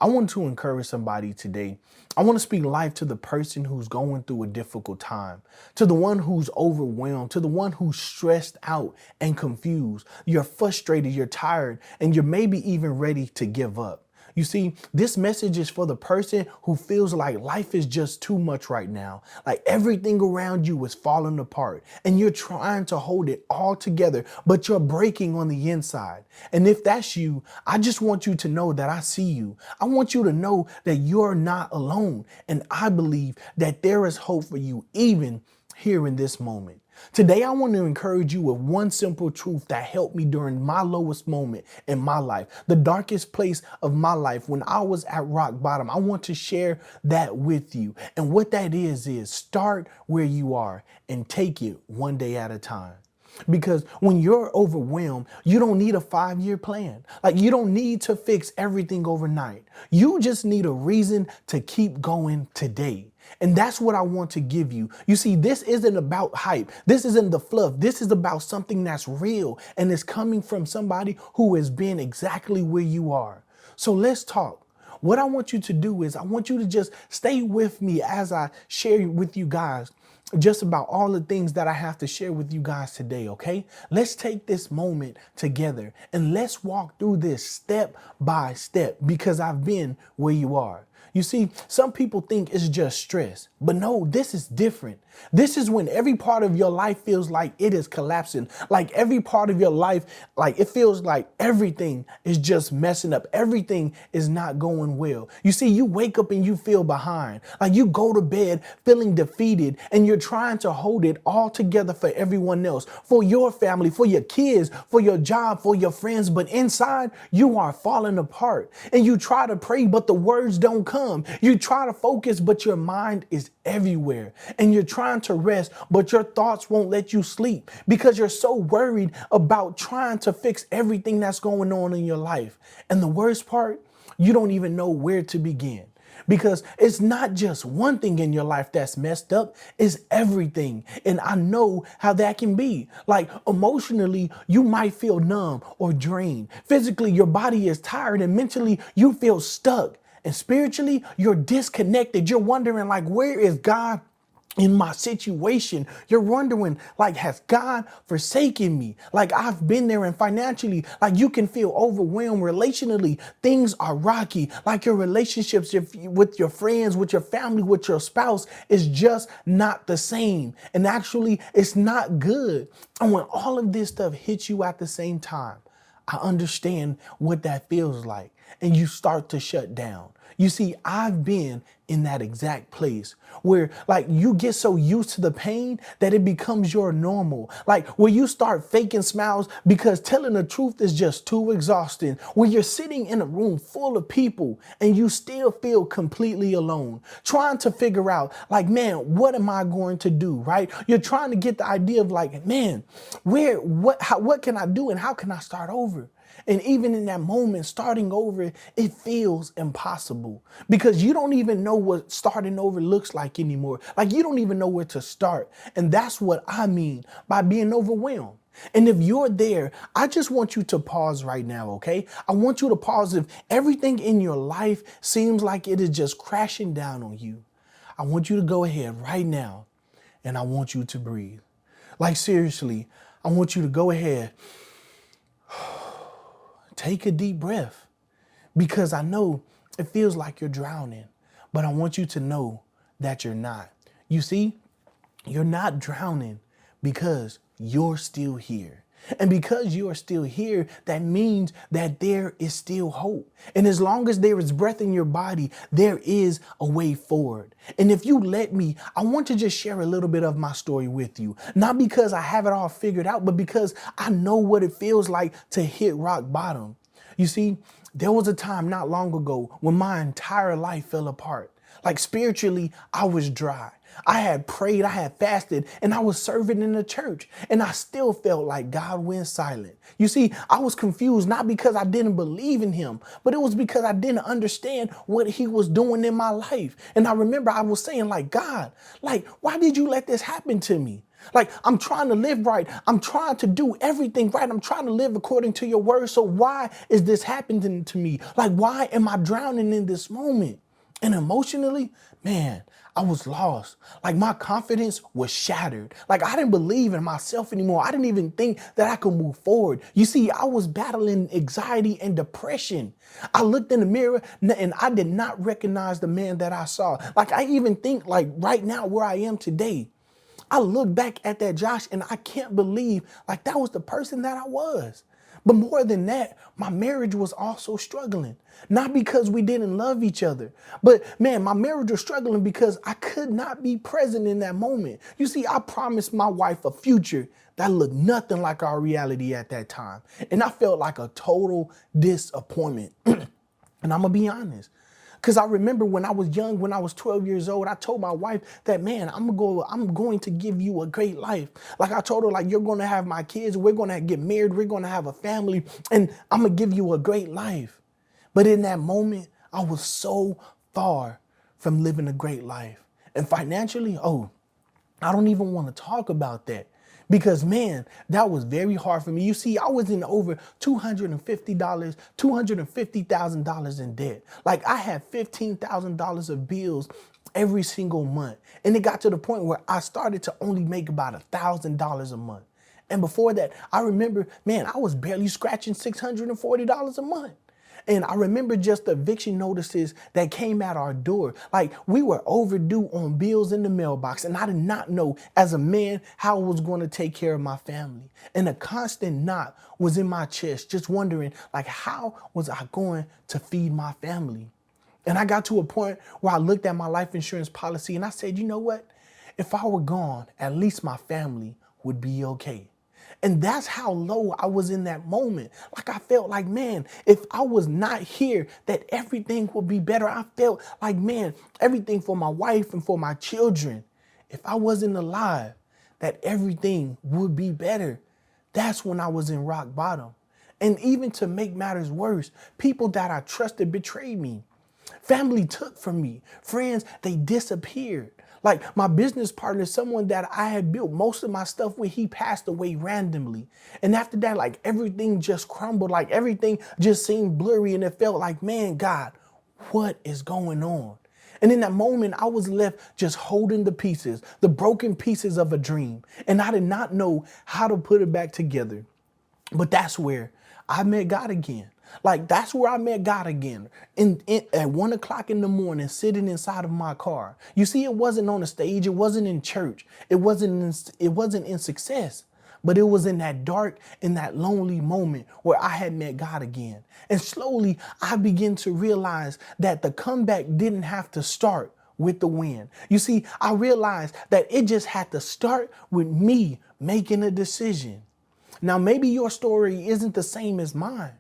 I want to encourage somebody today. I want to speak life to the person who's going through a difficult time, to the one who's overwhelmed, to the one who's stressed out and confused. You're frustrated, you're tired, and you're maybe even ready to give up. You see, this message is for the person who feels like life is just too much right now. Like everything around you is falling apart and you're trying to hold it all together, but you're breaking on the inside. And if that's you, I just want you to know that I see you. I want you to know that you're not alone. And I believe that there is hope for you even here in this moment. Today, I want to encourage you with one simple truth that helped me during my lowest moment in my life, the darkest place of my life when I was at rock bottom. I want to share that with you. And what that is start where you are and take it one day at a time. Because when you're overwhelmed, you don't need a 5-year plan. Like you don't need to fix everything overnight. You just need a reason to keep going today. And that's what I want to give you. You see, this isn't about hype. This isn't the fluff. This is about something that's real and is coming from somebody who has been exactly where you are. So let's talk. What I want you to do is I want you to just stay with me as I share with you guys just about all the things that I have to share with you guys today, okay? Let's take this moment together and let's walk through this step by step because I've been where you are. You see, some people think it's just stress, but no, this is different. This is when every part of your life feels like it is collapsing. Like every part of your life, like it feels like everything is just messing up. Everything is not going well. You see, you wake up and you feel behind. Like you go to bed feeling defeated and you're trying to hold it all together for everyone else, for your family, for your kids, for your job, for your friends. But inside you are falling apart and you try to pray, but the words don't come. You try to focus, but your mind is everywhere and you're trying to rest, but your thoughts won't let you sleep because you're so worried about trying to fix everything that's going on in your life. And the worst part, you don't even know where to begin. Because it's not just one thing in your life that's messed up, it's everything. And I know how that can be. Like emotionally, you might feel numb or drained. Physically, your body is tired and mentally you feel stuck. And spiritually, you're disconnected. You're wondering like, where is God in my situation? You're wondering like, has God forsaken me? Like I've been there. And financially, like you can feel overwhelmed. Relationally, things are rocky. Like your relationships with your friends, with your family, with your spouse is just not the same. And actually, it's not good. And when all of this stuff hits you at the same time, I understand what that feels like. And you start to shut down. You see, I've been in that exact place where like you get so used to the pain that it becomes your normal. Like where you start faking smiles because telling the truth is just too exhausting. Where you're sitting in a room full of people and you still feel completely alone, trying to figure out like, man, what am I going to do? Right? You're trying to get the idea of like, man, what can I do and how can I start over? And even in that moment, starting over, it feels impossible because you don't even know what starting over looks like anymore. Like you don't even know where to start. And that's what I mean by being overwhelmed. And if you're there, I just want you to pause right now, okay? I want you to pause if everything in your life seems like it is just crashing down on you. I want you to go ahead right now and I want you to breathe. Like seriously, I want you to go ahead. Take a deep breath because I know it feels like you're drowning, but I want you to know that you're not. You see, you're not drowning because you're still here. And because you are still here, that means that there is still hope. And as long as there is breath in your body, there is a way forward. And if you let me, I want to just share a little bit of my story with you. Not because I have it all figured out, but because I know what it feels like to hit rock bottom. You see, there was a time not long ago when my entire life fell apart. Like spiritually, I was dry. I had prayed, I had fasted, and I was serving in the church. And I still felt like God went silent. You see, I was confused, not because I didn't believe in him, but it was because I didn't understand what he was doing in my life. And I remember I was saying like, God, like, why did you let this happen to me? Like, I'm trying to live right. I'm trying to do everything right. I'm trying to live according to your word. So why is this happening to me? Like, why am I drowning in this moment? And emotionally, man, I was lost. Like, my confidence was shattered. Like, I didn't believe in myself anymore. I didn't even think that I could move forward. You see, I was battling anxiety and depression. I looked in the mirror and I did not recognize the man that I saw. Like, I even think, like, right now where I am today, I look back at that Josh and I can't believe like that was the person that I was. But more than that, my marriage was also struggling. Not because we didn't love each other, but man, my marriage was struggling because I could not be present in that moment. You see, I promised my wife a future that looked nothing like our reality at that time. And I felt like a total disappointment. And I'm gonna be honest. Because I remember when I was young, when I was 12 years old, I told my wife that, man, I'm going to give you a great life. Like I told her, like, you're going to have my kids. We're going to get married. We're going to have a family. And I'm going to give you a great life. But in that moment, I was so far from living a great life. And financially, I don't even want to talk about that. Because man, that was very hard for me. You see, I was in over $250,000 in debt. Like I had $15,000 of bills every single month. And it got to the point where I started to only make about $1,000 a month. And before that, I remember, man, I was barely scratching $640 a month. And I remember just the eviction notices that came at our door. Like we were overdue on bills in the mailbox. And I did not know as a man how I was going to take care of my family. And a constant knot was in my chest, just wondering like, how was I going to feed my family? And I got to a point where I looked at my life insurance policy and I said, you know what? If I were gone, at least my family would be okay. And that's how low I was in that moment. Like I felt like, man, if I was not here, that everything would be better. I felt like, man, everything for my wife and for my children, if I wasn't alive, that everything would be better. That's when I was in rock bottom. And even to make matters worse, people that I trusted betrayed me. Family took from me. Friends, they disappeared. Like my business partner, someone that I had built most of my stuff with, he passed away randomly. And after that, like everything just crumbled, like everything just seemed blurry. And it felt like, man, God, what is going on? And in that moment, I was left just holding the pieces, the broken pieces of a dream. And I did not know how to put it back together. But that's where I met God again. Like that's where I met God again. At 1 o'clock in the morning, sitting inside of my car. You see, it wasn't on a stage. It wasn't in church. It wasn't in success. But it was in that dark, in that lonely moment where I had met God again. And slowly I began to realize that the comeback didn't have to start with the win. You see, I realized that it just had to start with me making a decision. Now, maybe your story isn't the same as mine.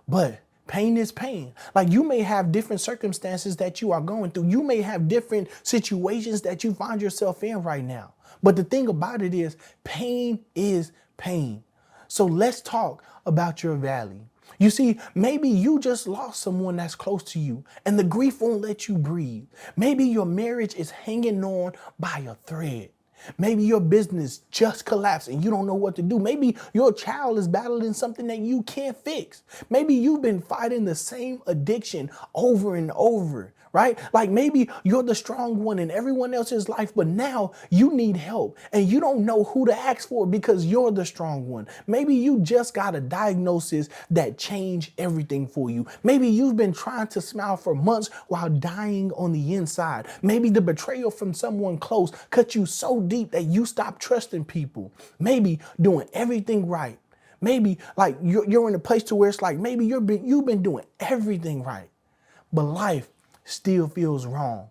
But pain is pain. Like you may have different circumstances that you are going through. You may have different situations that you find yourself in right now. But the thing about it is pain is pain. So let's talk about your valley. You see, maybe you just lost someone that's close to you and the grief won't let you breathe. Maybe your marriage is hanging on by a thread. Maybe your business just collapsed and you don't know what to do. Maybe your child is battling something that you can't fix. Maybe you've been fighting the same addiction over and over, right? Like maybe you're the strong one in everyone else's life, but now you need help and you don't know who to ask for because you're the strong one. Maybe you just got a diagnosis that changed everything for you. Maybe you've been trying to smile for months while dying on the inside. Maybe the betrayal from someone close cut you so deep that you stopped trusting people. Maybe doing everything right. Maybe like you're in a place to where it's like maybe you've been doing everything right, but life still feels wrong.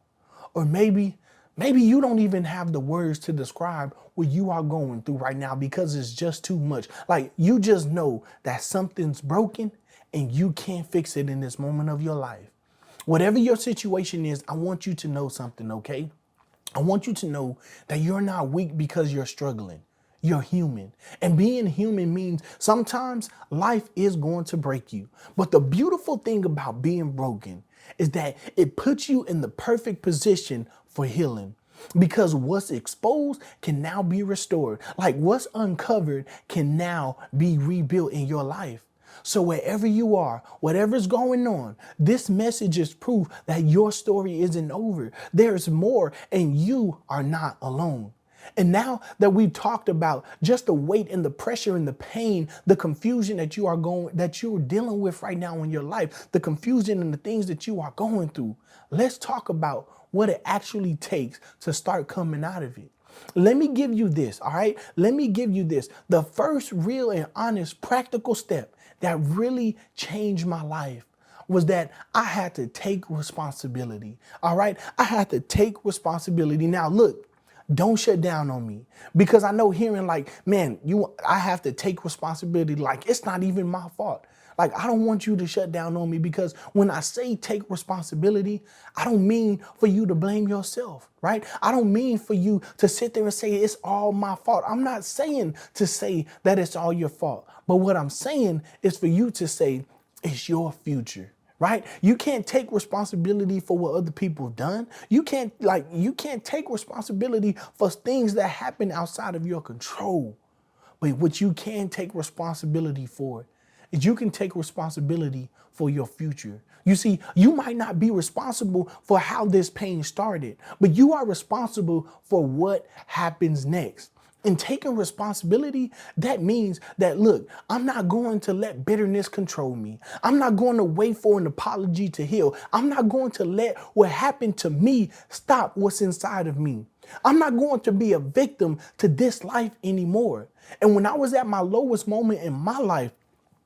Or maybe you don't even have the words to describe what you are going through right now because it's just too much. Like you just know that something's broken and you can't fix it in this moment of your life. Whatever your situation is, I want you to know something, okay? I want you to know that you're not weak because you're struggling. You're human. And being human means sometimes life is going to break you. But the beautiful thing about being broken is that it puts you in the perfect position for healing. because what's exposed can now be restored. Like what's uncovered can now be rebuilt in your life. So wherever you are, whatever's going on, this message is proof that your story isn't over. There's more and you are not alone. And now that we've talked about just the weight and the pressure and the pain, the confusion that you're dealing with right now in your life, the confusion and the things that you are going through, let's talk about what it actually takes to start coming out of it. Let me give you this, all right? Let me give you this. The first real and honest practical step that really changed my life was that I had to take responsibility, all right? I had to take responsibility. Now, look, don't shut down on me because I know hearing like, man, I have to take responsibility. Like it's not even my fault. Like, I don't want you to shut down on me because when I say take responsibility, I don't mean for you to blame yourself, right? I don't mean for you to sit there and say it's all my fault. I'm not saying to say that it's all your fault. But what I'm saying is for you to say it's your future. Right? You can't take responsibility for what other people have done. You can't take responsibility for things that happen outside of your control. But what you can take responsibility for is you can take responsibility for your future. You see, you might not be responsible for how this pain started, but you are responsible for what happens next. And taking responsibility, that means that, look, I'm not going to let bitterness control me. I'm not going to wait for an apology to heal. I'm not going to let what happened to me stop what's inside of me. I'm not going to be a victim to this life anymore. And when I was at my lowest moment in my life,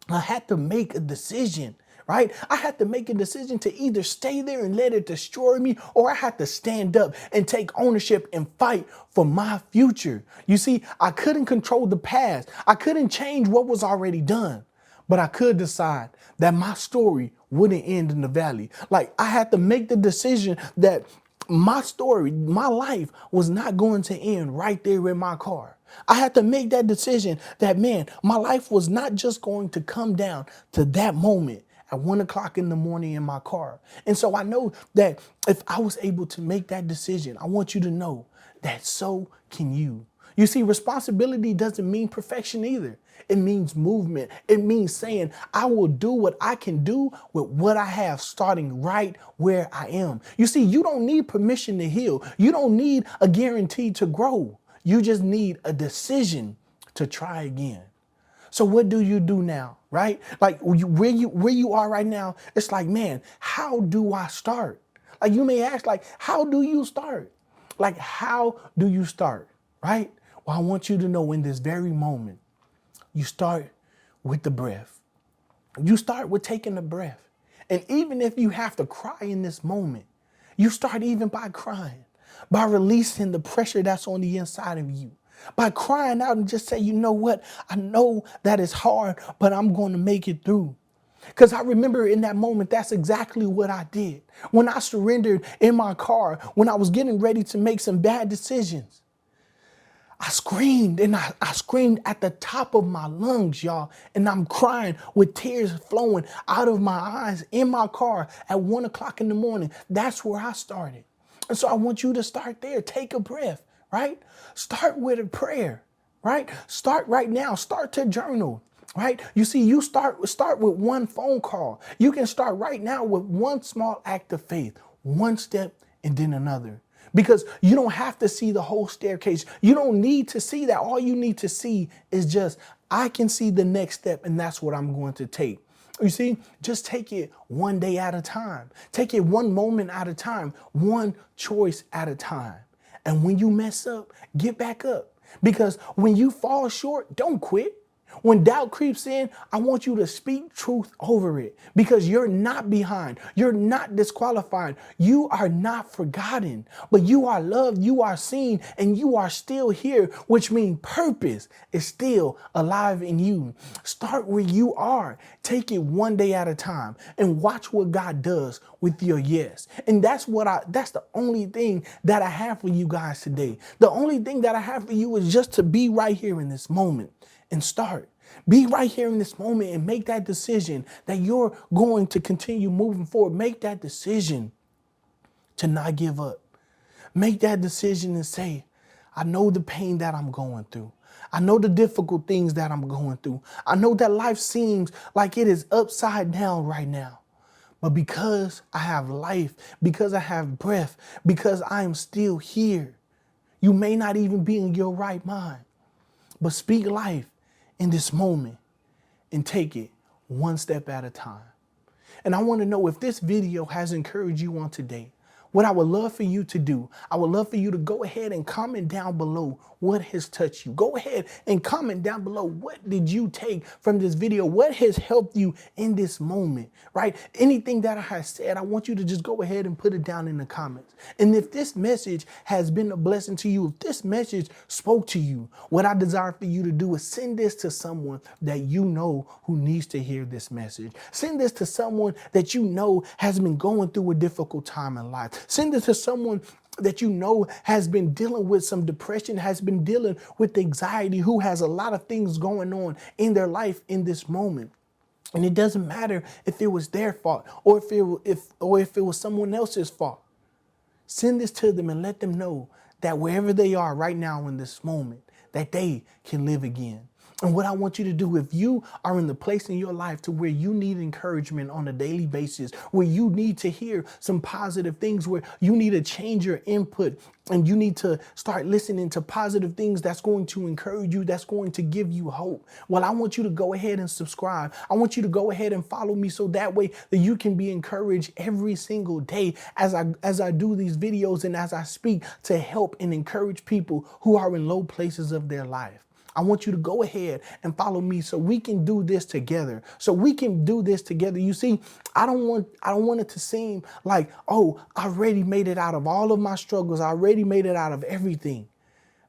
I had to make a decision. Right? I had to make a decision to either stay there and let it destroy me, or I had to stand up and take ownership and fight for my future. You see, I couldn't control the past. I couldn't change what was already done, but I could decide that my story wouldn't end in the valley. Like I had to make the decision that my story, my life was not going to end right there in my car. I had to make that decision that, man, my life was not just going to come down to that moment at 1 o'clock in the morning in my car. And so I know that if I was able to make that decision, I want you to know that so can you. You see, responsibility doesn't mean perfection either. It means movement. It means saying, I will do what I can do with what I have, starting right where I am. You see, you don't need permission to heal. You don't need a guarantee to grow. You just need a decision to try again. So what do you do now, right? Like where you are right now, it's like, man, how do I start? Like you may ask, like, how do you start? Like, how do you start, right? Well, I want you to know in this very moment, you start with the breath. You start with taking a breath. And even if you have to cry in this moment, you start even by crying, by releasing the pressure that's on the inside of you. By crying out and just say, you know what? I know that it's hard, but I'm going to make it through. Because I remember in that moment, that's exactly what I did. When I surrendered in my car, when I was getting ready to make some bad decisions, I screamed and I screamed at the top of my lungs, y'all. And I'm crying with tears flowing out of my eyes in my car at 1 o'clock in the morning. That's where I started. And so I want you to start there. Take a breath. Right? Start with a prayer, right? Start right now. Start to journal, right? You see, you start with one phone call. You can start right now with one small act of faith, one step and then another. Because you don't have to see the whole staircase. You don't need to see that. All you need to see is just, I can see the next step and that's what I'm going to take. You see, just take it one day at a time. Take it one moment at a time, one choice at a time. And when you mess up, get back up. Because when you fall short, don't quit. When doubt creeps in, I want you to speak truth over it because you're not behind. You're not disqualified. You are not forgotten, but you are loved. You are seen and you are still here, which means purpose is still alive in you. Start where you are. Take it one day at a time and watch what God does with your yes. And that's the only thing that I have for you guys today. The only thing that I have for you is just to be right here in this moment. And start. Be right here in this moment and make that decision that you're going to continue moving forward. Make that decision to not give up. Make that decision and say, I know the pain that I'm going through. I know the difficult things that I'm going through. I know that life seems like it is upside down right now. But because I have life, because I have breath, because I am still here, you may not even be in your right mind. But speak life in this moment and take it one step at a time. And I want to know if this video has encouraged you on today. What I would love for you to do, I would love for you to go ahead and comment down below what has touched you. Go ahead and comment down below, what did you take from this video? What has helped you in this moment, right? Anything that I have said, I want you to just go ahead and put it down in the comments. And if this message has been a blessing to you, if this message spoke to you, what I desire for you to do is send this to someone that you know who needs to hear this message. Send this to someone that you know has been going through a difficult time in life. Send this to someone that you know has been dealing with some depression, has been dealing with anxiety, who has a lot of things going on in their life in this moment. And it doesn't matter if it was their fault or if it was someone else's fault. Send this to them and let them know that wherever they are right now in this moment, that they can live again. And what I want you to do, if you are in the place in your life to where you need encouragement on a daily basis, where you need to hear some positive things, where you need to change your input and you need to start listening to positive things that's going to encourage you, that's going to give you hope. Well, I want you to go ahead and subscribe. I want you to go ahead and follow me so that way that you can be encouraged every single day as I do these videos and as I speak to help and encourage people who are in low places of their life. I want you to go ahead and follow me so we can do this together. You see, I don't want it to seem like, oh, I already made it out of all of my struggles. I already made it out of everything,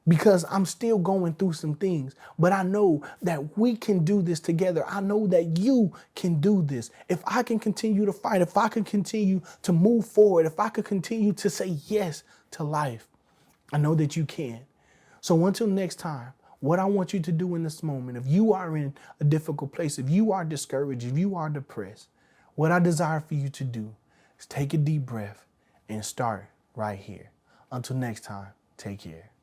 because I'm still going through some things. But I know that we can do this together. I know that you can do this. If I can continue to fight, if I can continue to move forward, if I could continue to say yes to life, I know that you can. So until next time, what I want you to do in this moment, if you are in a difficult place, if you are discouraged, if you are depressed, what I desire for you to do is take a deep breath and start right here. Until next time, take care.